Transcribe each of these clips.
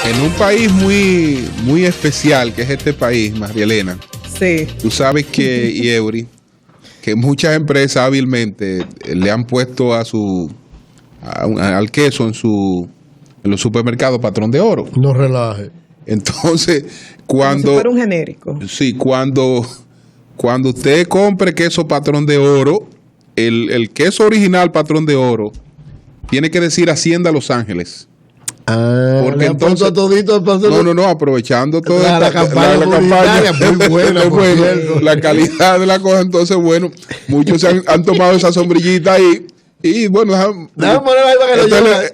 En un país muy, muy especial, que es este país, María Elena. Sí. Tú sabes que, Yeuri, que muchas empresas hábilmente le han puesto al queso en los supermercados patrón de oro. No relaje. Entonces, cuando... Como si fuera un genérico. Sí, cuando usted compre queso patrón de oro, el queso original patrón de oro tiene que decir Hacienda Los Ángeles. Porque entonces todito no, aprovechando toda la campaña muy buena, la calidad de la cosa. Entonces, bueno, muchos han tomado esa sombrillita ahí y bueno,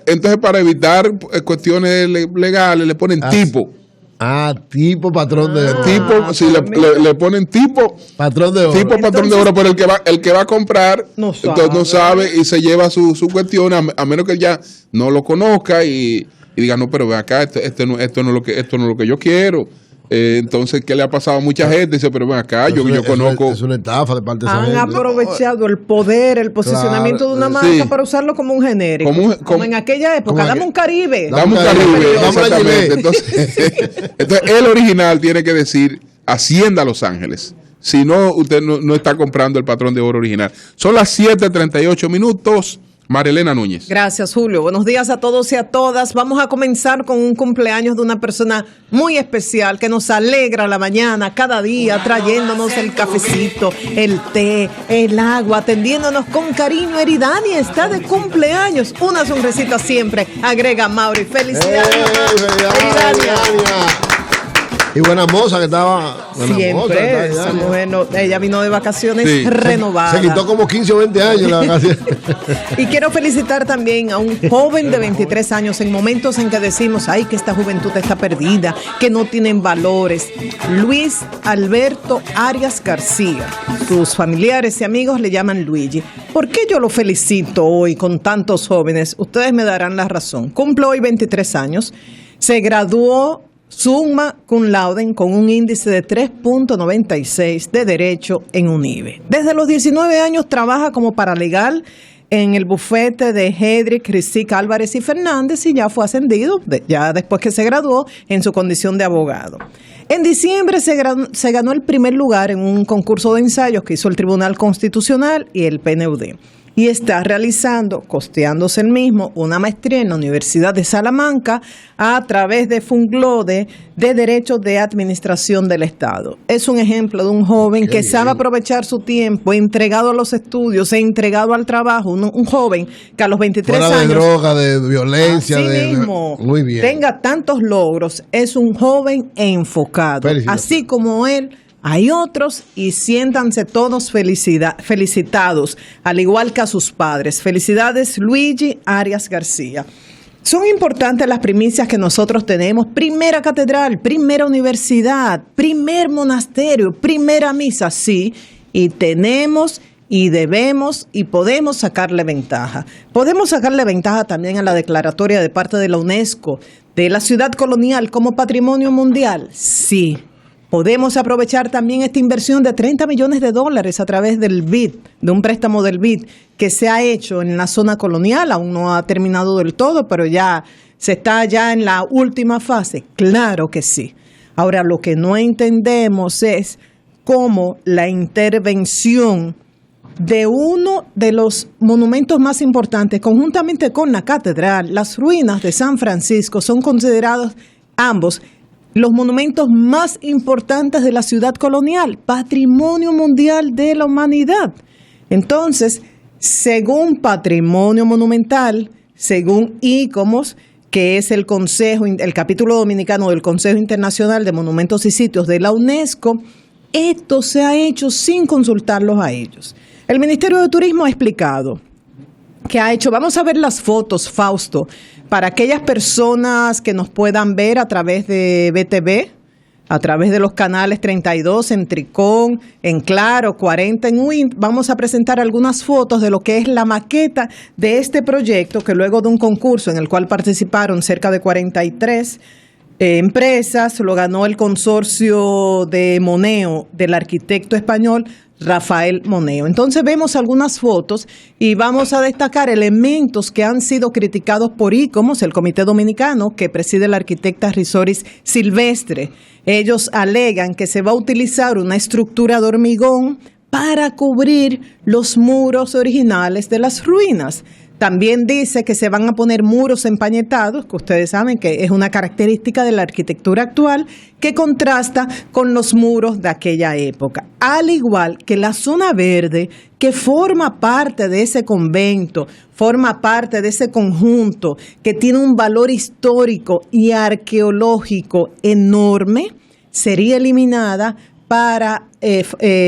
entonces para evitar cuestiones legales le ponen tipo. Tipo patrón de oro. Tipo, si le ponen tipo patrón de oro. Tipo patrón de oro, pero el que va a comprar no sabe y se lleva su cuestión, a menos que él ya no lo conozca y diga, no, pero ve acá, esto no es lo que yo quiero. Entonces, ¿qué le ha pasado a mucha gente? Dice, pero ven acá, yo conozco. Es una estafa de parte de esa gente. Han aprovechado el poder, el posicionamiento de una marca para usarlo como un genérico. Como en aquella época. Dame un Caribe. Dame un Caribe, exactamente. Entonces, el original tiene que decir Hacienda Los Ángeles. Si no, usted no está comprando el patrón de oro original. Son las 7:38. María Elena Núñez. Gracias, Julio. Buenos días a todos y a todas. Vamos a comenzar con un cumpleaños de una persona muy especial que nos alegra la mañana cada día, trayéndonos el cafecito, el té, el agua, atendiéndonos con cariño. Eridania está de cumpleaños. Una sonrisita siempre. Agrega Mauri. Felicidades. Eridania. Y buena moza que estaba. Siempre. Esa mujer ella vino de vacaciones renovada. Se quitó como 15 o 20 años la vacación. Y quiero felicitar también a un joven de 23 años en momentos en que decimos, ay, que esta juventud está perdida, que no tienen valores. Luis Alberto Arias García. Sus familiares y amigos le llaman Luigi. ¿Por qué yo lo felicito hoy con tantos jóvenes? Ustedes me darán la razón. Cumple hoy 23 años. Se graduó summa cum laude con un índice de 3.96 de Derecho en UNIBE. Desde los 19 años trabaja como paralegal en el bufete de Hedrick, Risic, Álvarez y Fernández y ya fue ascendido, ya después que se graduó, en su condición de abogado. En diciembre se ganó el primer lugar en un concurso de ensayos que hizo el Tribunal Constitucional y el PNUD. Y está realizando, costeándose el mismo, una maestría en la Universidad de Salamanca a través de Funglode de Derecho de Administración del Estado. Es un ejemplo de un joven que sabe aprovechar su tiempo, entregado a los estudios, entregado al trabajo, un joven que a los 23 fuera años... de droga, de violencia, mismo, muy bien, tenga tantos logros, es un joven enfocado. Así como él... Hay otros y siéntanse todos felicitados, al igual que a sus padres. Felicidades, Luigi Arias García. Son importantes las primicias que nosotros tenemos. Primera catedral, primera universidad, primer monasterio, primera misa, sí. Y tenemos y debemos y podemos sacarle ventaja. Podemos sacarle ventaja también a la declaratoria de parte de la UNESCO de la ciudad colonial como patrimonio mundial, sí. Podemos aprovechar también esta inversión de $30 millones a través del BID, de un préstamo del BID que se ha hecho en la zona colonial. Aún no ha terminado del todo, pero ya se está ya en la última fase. Claro que sí. Ahora, lo que no entendemos es cómo la intervención de uno de los monumentos más importantes, conjuntamente con la catedral, las ruinas de San Francisco, son considerados ambos los monumentos más importantes de la ciudad colonial, patrimonio mundial de la humanidad. Entonces, según Patrimonio Monumental, según ICOMOS, que es el capítulo dominicano del Consejo Internacional de Monumentos y Sitios de la UNESCO, esto se ha hecho sin consultarlos a ellos. El Ministerio de Turismo ha explicado que ha hecho, vamos a ver las fotos, Fausto, para aquellas personas que nos puedan ver a través de BTV, a través de los canales 32 en Tricón, en Claro, 40 en Win. Vamos a presentar algunas fotos de lo que es la maqueta de este proyecto, que luego de un concurso en el cual participaron cerca de 43 empresas, lo ganó el consorcio de Moneo del arquitecto español Rafael Moneo. Entonces vemos algunas fotos y vamos a destacar elementos que han sido criticados por ICOMOS, el Comité Dominicano, que preside la arquitecta Risoris Silvestre. Ellos alegan que se va a utilizar una estructura de hormigón para cubrir los muros originales de las ruinas. También dice que se van a poner muros empañetados, que ustedes saben que es una característica de la arquitectura actual, que contrasta con los muros de aquella época. Al igual que la zona verde, que forma parte de ese convento, forma parte de ese conjunto, que tiene un valor histórico y arqueológico enorme, sería eliminada para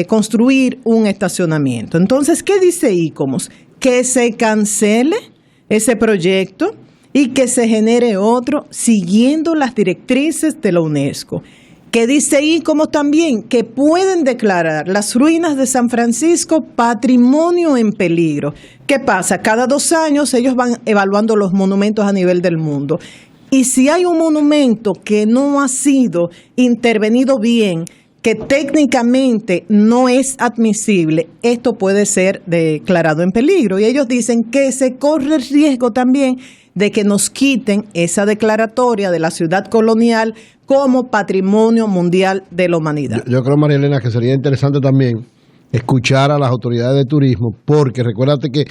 construir un estacionamiento. Entonces, ¿qué dice ICOMOS? Que se cancele ese proyecto y que se genere otro siguiendo las directrices de la UNESCO. Que dice ICOMOS también que pueden declarar las ruinas de San Francisco patrimonio en peligro. ¿Qué pasa? Cada 2 años ellos van evaluando los monumentos a nivel del mundo. Y si hay un monumento que no ha sido intervenido bien, que técnicamente no es admisible, esto puede ser declarado en peligro. Y ellos dicen que se corre el riesgo también de que nos quiten esa declaratoria de la ciudad colonial como Patrimonio Mundial de la Humanidad. Yo creo, María Elena, que sería interesante también escuchar a las autoridades de turismo, porque recuérdate que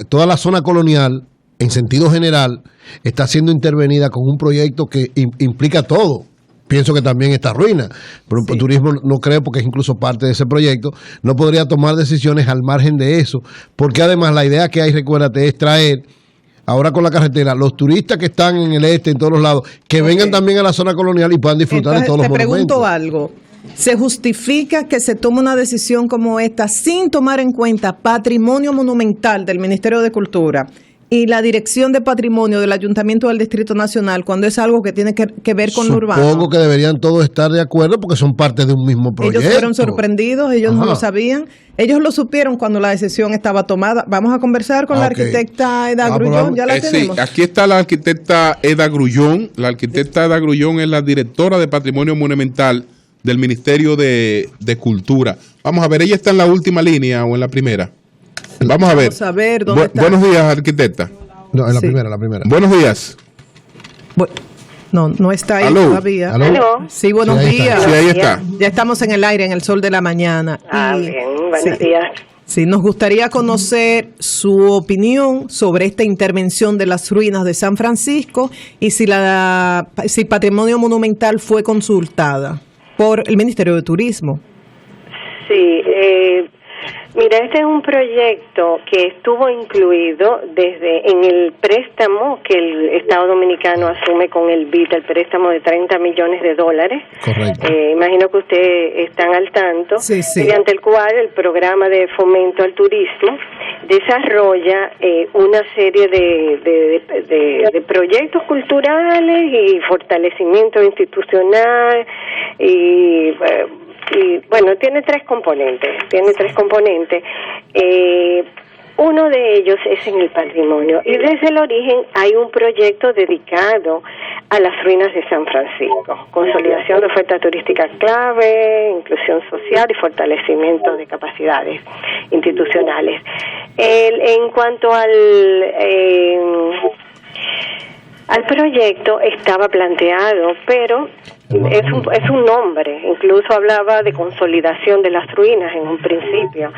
toda la zona colonial, en sentido general, está siendo intervenida con un proyecto que implica todo. Pienso que también esta ruina, pero el turismo no creo, porque es incluso parte de ese proyecto, no podría tomar decisiones al margen de eso, porque además la idea que hay, recuérdate, es traer, ahora con la carretera, los turistas que están en el este, en todos los lados, que vengan también a la zona colonial y puedan disfrutar. Entonces, de todos los monumentos. Te pregunto algo, ¿se justifica que se tome una decisión como esta sin tomar en cuenta patrimonio monumental del Ministerio de Cultura y la Dirección de Patrimonio del Ayuntamiento del Distrito Nacional, cuando es algo que tiene que ver con lo urbano? Supongo que deberían todos estar de acuerdo porque son parte de un mismo proyecto. Ellos fueron sorprendidos, ellos no lo sabían. Ellos lo supieron cuando la decisión estaba tomada. Vamos a conversar con la arquitecta Eda Grullón, ya la tenemos. Sí, aquí está la arquitecta Eda Grullón. La arquitecta Eda Grullón es la directora de Patrimonio Monumental del Ministerio de Cultura. Vamos a ver, ella está en la última línea o en la primera. Vamos a ver dónde está. Buenos días, arquitecta. No, en la primera, la primera. Buenos días. No está ahí. ¿Aló? Todavía. ¿Aló? Sí, buenos días. Sí, ahí está. Ya estamos en el aire, en el sol de la mañana. Bien, buenos días. Sí, nos gustaría conocer su opinión sobre esta intervención de las ruinas de San Francisco y si Patrimonio Monumental fue consultada por el Ministerio de Turismo. Sí, mira, este es un proyecto que estuvo incluido en el préstamo que el Estado Dominicano asume con el BID, el préstamo de $30 millones. Correcto. Imagino que ustedes están al tanto, sí. mediante el cual el programa de fomento al turismo desarrolla una serie de proyectos culturales y fortalecimiento institucional y bueno, tiene tres componentes. Uno de ellos es en el patrimonio y desde el origen hay un proyecto dedicado a las ruinas de San Francisco, consolidación de oferta turística clave, inclusión social y fortalecimiento de capacidades institucionales. En cuanto al proyecto estaba planteado, pero es un nombre, incluso hablaba de consolidación de las ruinas en un principio.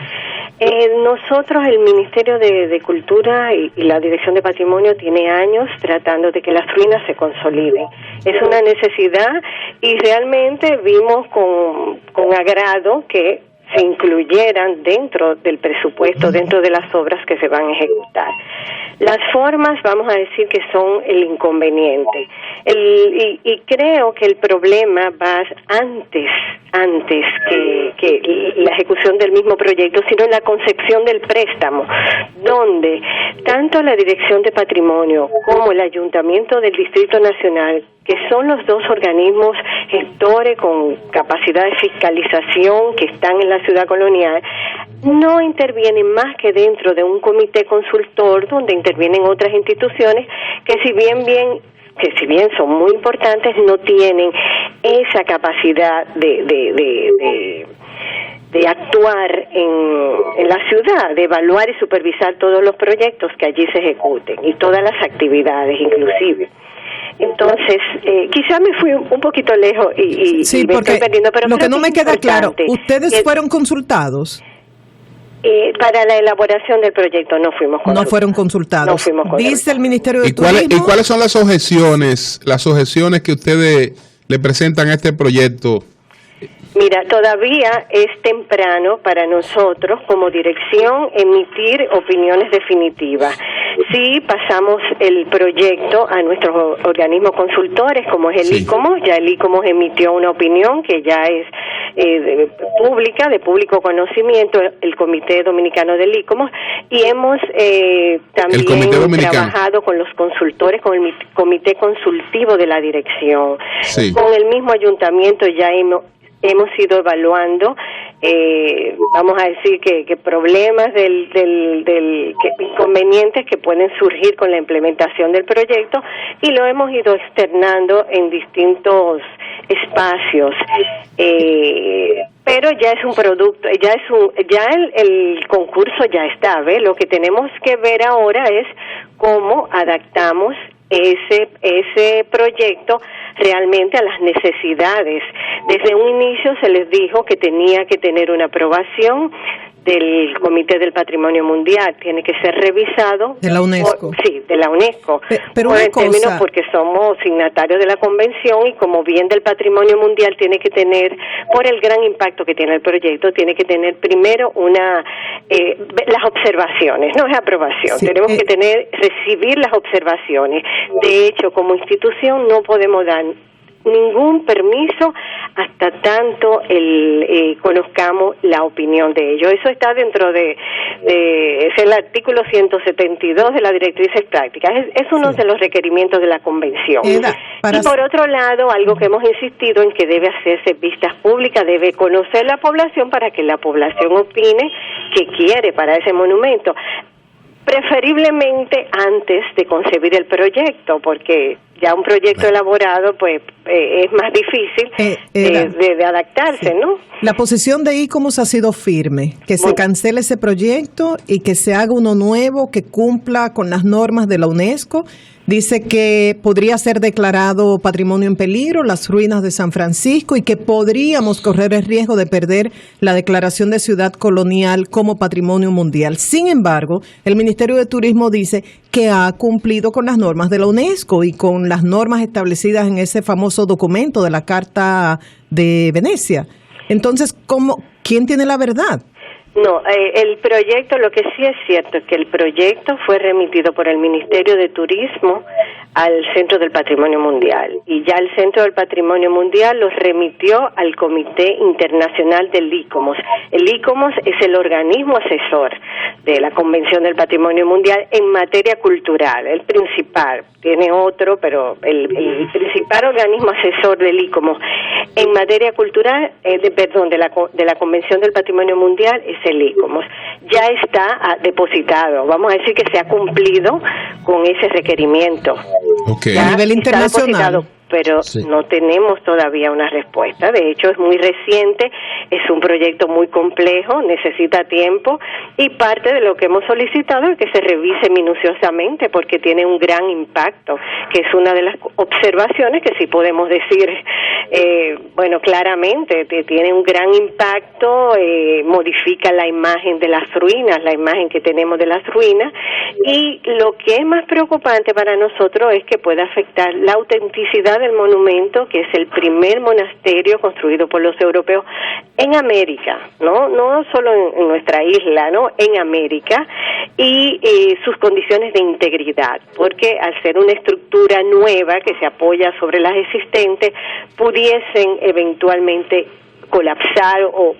Nosotros, el Ministerio de Cultura y la Dirección de Patrimonio tiene años tratando de que las ruinas se consoliden. Es una necesidad y realmente vimos con agrado que se incluyeran dentro del presupuesto, dentro de las obras que se van a ejecutar. Las formas, vamos a decir que son el inconveniente. Y creo que el problema va antes que la ejecución del mismo proyecto, sino en la concepción del préstamo, donde tanto la Dirección de Patrimonio como el Ayuntamiento del Distrito Nacional, que son los dos organismos gestores con capacidad de fiscalización que están en la ciudad colonial, no intervienen más que dentro de un comité consultor donde intervienen otras instituciones que si bien son muy importantes, no tienen esa capacidad actuar en la ciudad, de evaluar y supervisar todos los proyectos que allí se ejecuten y todas las actividades inclusive. Entonces, quizá me fui un poquito lejos y me estoy perdiendo, pero lo que no me queda claro, ¿ustedes fueron consultados? Para la elaboración del proyecto no fuimos consultados. No fueron consultados. No fuimos consultados. Dice el Ministerio de Turismo. ¿Y cuáles son las objeciones que ustedes le presentan a este proyecto? Mira, todavía es temprano para nosotros como dirección emitir opiniones definitivas. Sí pasamos el proyecto a nuestros organismos consultores, como es el ICOMOS. Ya el ICOMOS emitió una opinión que ya es pública, de público conocimiento, el Comité Dominicano del ICOMOS, y hemos también trabajado con los consultores, con el Comité Consultivo de la Dirección. Sí. Con el mismo ayuntamiento ya hemos ido evaluando, vamos a decir que problemas inconvenientes que pueden surgir con la implementación del proyecto, y lo hemos ido externando en distintos espacios, pero ya es un producto, el concurso ya está, ¿ves? Lo que tenemos que ver ahora es cómo adaptamos ese proyecto realmente a las necesidades. Desde un inicio se les dijo que tenía que tener una aprobación del Comité del Patrimonio Mundial, tiene que ser revisado de la UNESCO. De la UNESCO. Pero por el término, porque somos signatarios de la convención, y como bien del patrimonio mundial tiene que tener, por el gran impacto que tiene el proyecto, tiene que tener primero las observaciones, no es aprobación. Tenemos que recibir las observaciones. De hecho, como institución no podemos dar ningún permiso hasta tanto conozcamos la opinión de ellos. Eso está dentro es el artículo 172 de las directrices prácticas. Es uno de los requerimientos de la convención. Y por otro lado, algo que hemos insistido en que debe hacerse vistas públicas, debe conocer la población para que la población opine qué quiere para ese monumento. Preferiblemente antes de concebir el proyecto, porque ya un proyecto elaborado pues es más difícil de adaptarse, ¿no? La posición de ICOMOS ha sido firme, que se cancele ese proyecto y que se haga uno nuevo que cumpla con las normas de la UNESCO. Dice que podría ser declarado patrimonio en peligro las ruinas de San Francisco y que podríamos correr el riesgo de perder la declaración de ciudad colonial como patrimonio mundial. Sin embargo, el Ministerio de Turismo dice que ha cumplido con las normas de la UNESCO y con las normas establecidas en ese famoso documento de la Carta de Venecia. Entonces, ¿quién tiene la verdad? No, el proyecto, lo que sí es cierto es que el proyecto fue remitido por el Ministerio de Turismo al Centro del Patrimonio Mundial, y ya el Centro del Patrimonio Mundial los remitió al Comité Internacional del ICOMOS. El ICOMOS es el organismo asesor de la Convención del Patrimonio Mundial en materia cultural, el principal. Tiene otro, pero el principal organismo asesor del ICOMOS en materia cultural, de la Convención del Patrimonio Mundial es el ICOMOS. Ya está depositado, vamos a decir que se ha cumplido con ese requerimiento. Okay. A nivel internacional. Pero no tenemos todavía una respuesta. De hecho, es muy reciente, es un proyecto muy complejo, necesita tiempo, y parte de lo que hemos solicitado es que se revise minuciosamente porque tiene un gran impacto, que es una de las observaciones que sí podemos decir, claramente, tiene un gran impacto, modifica la imagen de las ruinas, la imagen que tenemos de las ruinas, y lo que es más preocupante para nosotros es que puede afectar la autenticidad del monumento, que es el primer monasterio construido por los europeos en América, no solo en nuestra isla, no, en América, y sus condiciones de integridad, porque al ser una estructura nueva que se apoya sobre las existentes, pudiesen eventualmente colapsar o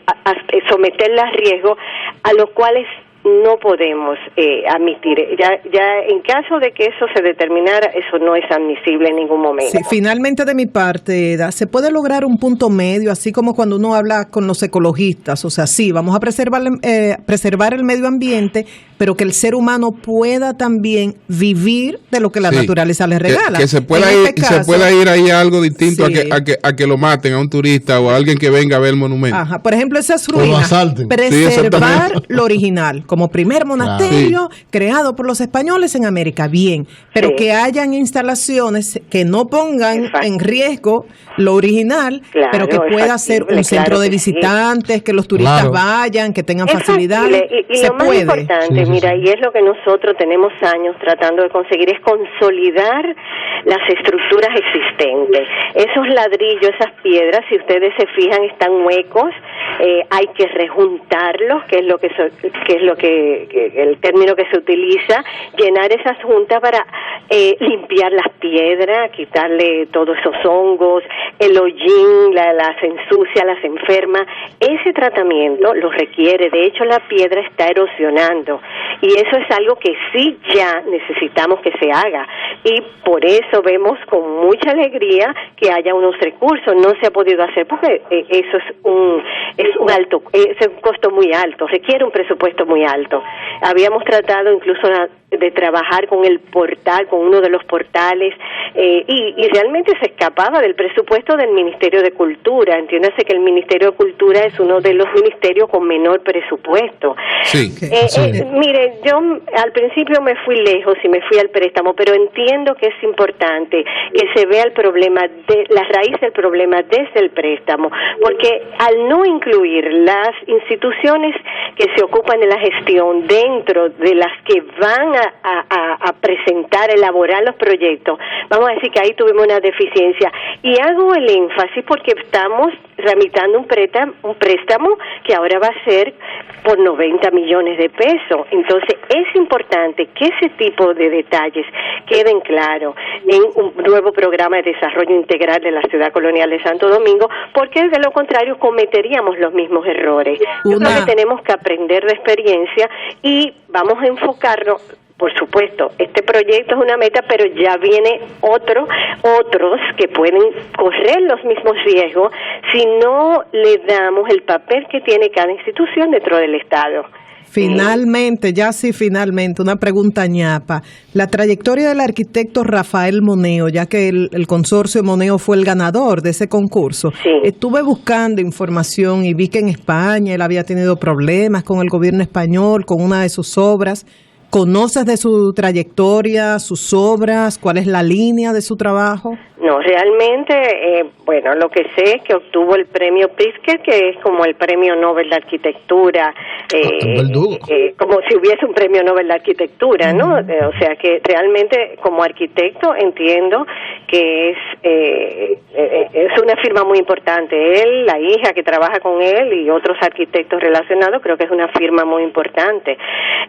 someterla a riesgo, a los cuales no podemos admitir. Ya en caso de que eso se determinara, eso no es admisible en ningún momento. Sí, finalmente de mi parte, Eda, ¿se puede lograr un punto medio, así como cuando uno habla con los ecologistas? O sea, sí, vamos a preservar el medio ambiente, pero que el ser humano pueda también vivir de lo que la naturaleza le regala. Que se pueda ir ahí a algo distinto a que lo maten a un turista o a alguien que venga a ver el monumento. Ajá, por ejemplo, esas ruinas, preservar lo original, como primer monasterio creado por los españoles en América, bien, pero que hayan instalaciones que no pongan en riesgo lo original, pero que pueda ser un centro de visitantes, que los turistas vayan, que tengan facilidades. Y lo más importante, mira, y es lo que nosotros tenemos años tratando de conseguir, es consolidar las estructuras existentes. Esos ladrillos, esas piedras, si ustedes se fijan, están huecos, hay que rejuntarlos, que es lo que el término que se utiliza, llenar esas juntas para limpiar las piedras, quitarle todos esos hongos, el hollín, las ensucia, las enferma. Ese tratamiento lo requiere. De hecho, la piedra está erosionando y eso es algo que sí ya necesitamos que se haga, y por eso vemos con mucha alegría que haya unos recursos. No se ha podido hacer porque eso es un costo muy alto, requiere un presupuesto muy alto. Habíamos tratado incluso de trabajar con el portal, con uno de los portales, y realmente se escapaba del presupuesto del Ministerio de Cultura. Entiéndase que el Ministerio de Cultura es uno de los ministerios con menor presupuesto. Mire, yo al principio me fui lejos y me fui al préstamo, pero entiendo que es importante que se vea el problema, la raíz del problema desde el préstamo, porque al no incluir las instituciones que se ocupan de la gestión dentro de las que van a presentar, elaborar los proyectos, vamos a decir que ahí tuvimos una deficiencia. Y hago el énfasis porque estamos tramitando un préstamo que ahora va a ser por 90 millones de pesos. Entonces es importante que ese tipo de detalles queden claros en un nuevo programa de desarrollo integral de la ciudad colonial de Santo Domingo, porque de lo contrario cometeríamos los mismos errores. Yo creo que tenemos que aprender de experiencia y vamos a enfocarnos. Por supuesto, este proyecto es una meta, pero ya viene otros que pueden correr los mismos riesgos si no le damos el papel que tiene cada institución dentro del Estado. Finalmente, una pregunta ñapa. La trayectoria del arquitecto Rafael Moneo, ya que el consorcio Moneo fue el ganador de ese concurso, estuve buscando información y vi que en España él había tenido problemas con el gobierno español, con una de sus obras. ¿Conoces de su trayectoria, sus obras? ¿Cuál es la línea de su trabajo? No, realmente, lo que sé es que obtuvo el premio Pritzker, que es como el premio Nobel de Arquitectura, como si hubiese un premio Nobel de Arquitectura, ¿no? O sea que realmente como arquitecto entiendo que es una firma muy importante. Él, la hija que trabaja con él y otros arquitectos relacionados, creo que es una firma muy importante.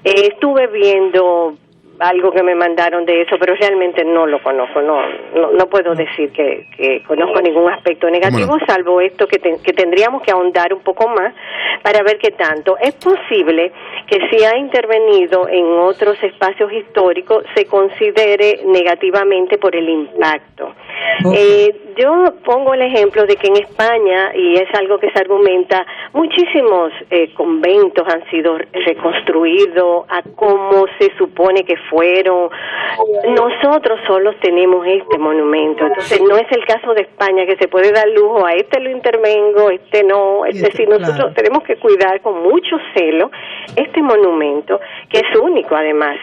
Estuve viendo algo que me mandaron de eso, pero realmente no lo conozco, no puedo decir que conozco ningún aspecto negativo, salvo esto que tendríamos que ahondar un poco más para ver qué tanto. Es posible que si ha intervenido en otros espacios históricos se considere negativamente por el impacto. Yo pongo el ejemplo de que en España, y es algo que se argumenta, muchísimos conventos han sido reconstruidos a como se supone que fueron. Nosotros solos tenemos este monumento, entonces no es el caso de España que se puede dar lujo a este lo intervengo, este no, es decir, nosotros tenemos que cuidar con mucho celo este monumento, que es único además,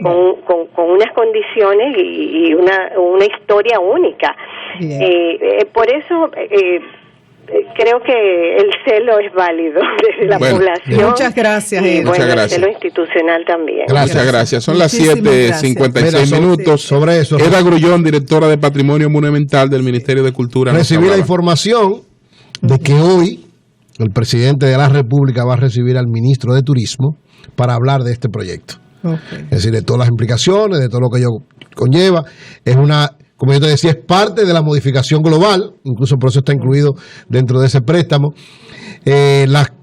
con unas condiciones y una historia única. Por eso creo que el celo es válido desde la población. Muchas gracias. Y el celo institucional también. Gracias. Son las 7:56 minutos. Sobre eso, Eda Grullón, directora de Patrimonio Monumental del Ministerio de Cultura. Recibí la información de que hoy el presidente de la República va a recibir al ministro de Turismo para hablar de este proyecto. Es decir, de todas las implicaciones, de todo lo que ello conlleva. Es como yo te decía, es parte de la modificación global, incluso por eso está incluido dentro de ese préstamo.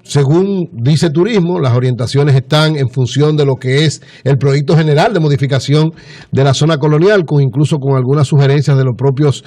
Según dice Turismo, las orientaciones están en función de lo que es el proyecto general de modificación de la zona colonial, incluso con algunas sugerencias de los propios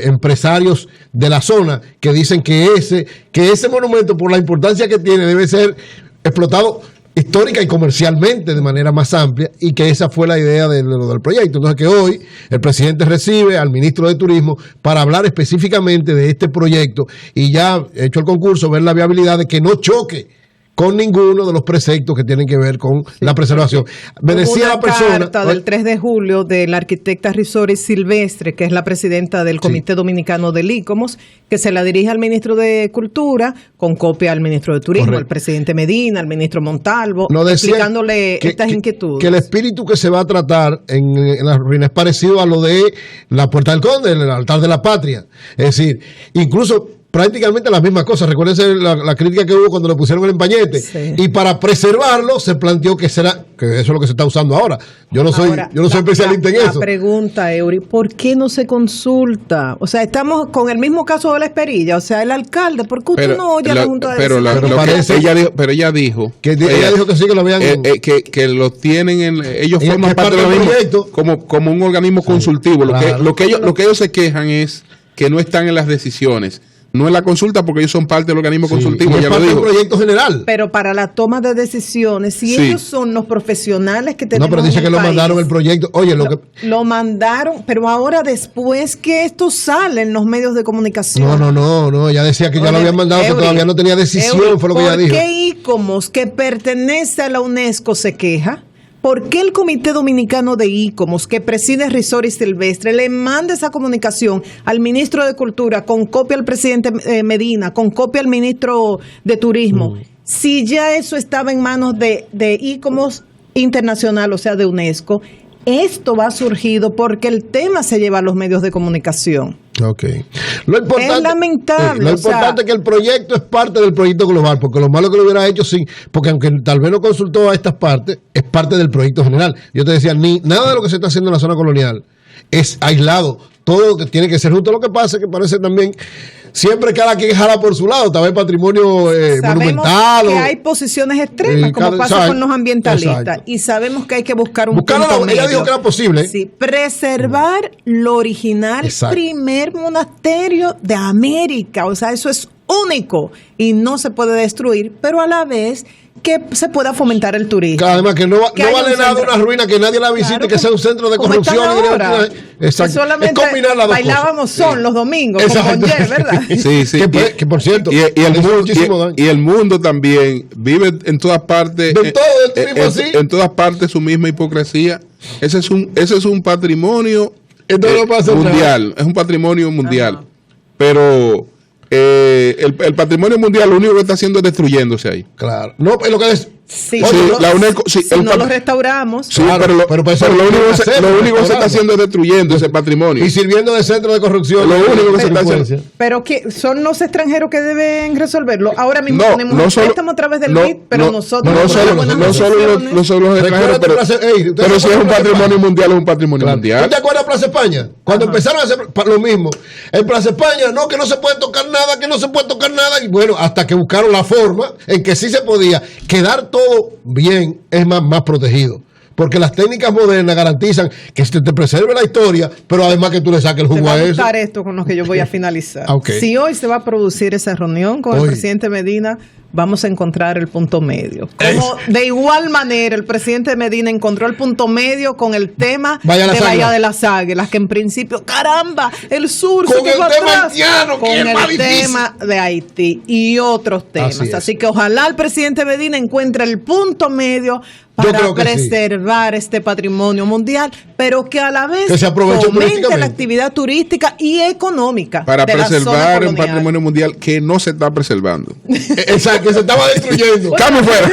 empresarios de la zona, que dicen que ese monumento, por la importancia que tiene, debe ser explotado histórica y comercialmente de manera más amplia, y que esa fue la idea del proyecto. Entonces, que hoy el presidente recibe al ministro de Turismo para hablar específicamente de este proyecto y ya hecho el concurso, ver la viabilidad de que no choque con ninguno de los preceptos que tienen que ver con la preservación. Me decía la persona... carta del 3 de julio de la arquitecta Risori Silvestre, que es la presidenta del Comité Dominicano del ICOMOS, que se la dirige al ministro de Cultura, con copia al ministro de Turismo, al presidente Medina, al ministro Montalvo, explicándole estas inquietudes. Que el espíritu que se va a tratar en las ruinas es parecido a lo de la Puerta del Conde, el altar de la patria. Es decir, incluso... prácticamente las mismas cosas. Recuérdense la crítica que hubo cuando le pusieron el empañete. Sí. Y para preservarlo se planteó que eso es lo que se está usando ahora. Yo no soy especialista en eso. La pregunta, Eury, ¿por qué no se consulta? O sea, estamos con el mismo caso de La Esperilla. O sea, el alcalde, ¿por qué usted no oye a la Junta de Vecinos? Pero ella dijo que sí, que lo habían... que lo tienen ellos forman parte del proyecto como un organismo consultivo. Lo que ellos se quejan es que no están en las decisiones. No en la consulta, porque ellos son parte del organismo consultivo. Y es parte del proyecto general. Pero para la toma de decisiones, si ellos son los profesionales que tenemos. No, pero dice que lo mandaron el proyecto. Oye, lo mandaron, pero ahora después que esto sale en los medios de comunicación. No, ella decía que ya lo habían mandado, que todavía no tenía decisión, fue lo que ella dijo. ¿Por qué ICOMOS, que pertenece a la UNESCO, se queja? ¿Por qué el Comité Dominicano de ICOMOS, que preside Risori Silvestre, le manda esa comunicación al ministro de Cultura, con copia al presidente Medina, con copia al ministro de Turismo, si ya eso estaba en manos de ICOMOS Internacional, o sea, de UNESCO? Esto va surgido porque el tema se lleva a los medios de comunicación. Okay. Es lamentable. Lo importante es que el proyecto es parte del proyecto global, porque lo malo que lo hubiera hecho, sí, porque aunque tal vez no consultó a estas partes, es parte del proyecto general. Yo te decía, nada de lo que se está haciendo en la zona colonial es aislado. Todo lo que tiene que ser justo. Lo que pasa es que parece también siempre cada quien jala por su lado, tal vez patrimonio monumental. Que hay posiciones extremas, como pasa con los ambientalistas. Exacto. Y sabemos que hay que buscar un punto medio. Ella dijo que era posible. Sí, preservar lo original, primer monasterio de América. O sea, eso es único y no se puede destruir, pero a la vez que se pueda fomentar el turismo. Además que no vale nada una ruina que nadie la visite, que sea un centro de corrupción. Exacto. Solamente es combinar las dos bailábamos cosas. Los domingos, con Yer, ¿verdad? Sí. Que por cierto, y el mundo también vive en todas partes, en todas partes su misma hipocresía. Ese es un patrimonio mundial, es un patrimonio mundial. Ajá. Pero el patrimonio mundial lo único que está haciendo es destruyéndose ahí. Claro. No, es lo que es. Sí, si no lo restauramos. Sí, claro, pero lo único que se está haciendo es destruyendo ese patrimonio. Y sirviendo de centro de corrupción. Lo único que se está haciendo. Pero que son los extranjeros que deben resolverlo. Ahora mismo tenemos un préstamo a través del BID, pero nosotros no solo los extranjeros, pero si es un patrimonio mundial, es un patrimonio mundial. ¿Tú te acuerdas de Plaza España? Cuando empezaron a hacer lo mismo. En Plaza España, que no se puede tocar nada, y bueno, hasta que buscaron la forma en que sí se podía quedar todo bien, es más protegido. Porque las técnicas modernas garantizan que te preserve la historia, pero además que tú le saques el jugo a eso. Esto con lo que yo voy a finalizar. Okay. Si hoy se va a producir esa reunión con el presidente Medina, vamos a encontrar el punto medio. Como de igual manera el presidente Medina encontró el punto medio con el tema de Bahía de las Águilas, que en principio, caramba, el sur con el tema haitiano, con el tema de Haití y otros temas. Así que ojalá el presidente Medina encuentre el punto medio para preservar este patrimonio mundial, pero que a la vez fomente la actividad turística y económica para preservar un patrimonio mundial que no se está preservando. Exacto, que se estaba destruyendo. ¡Cambio fuera!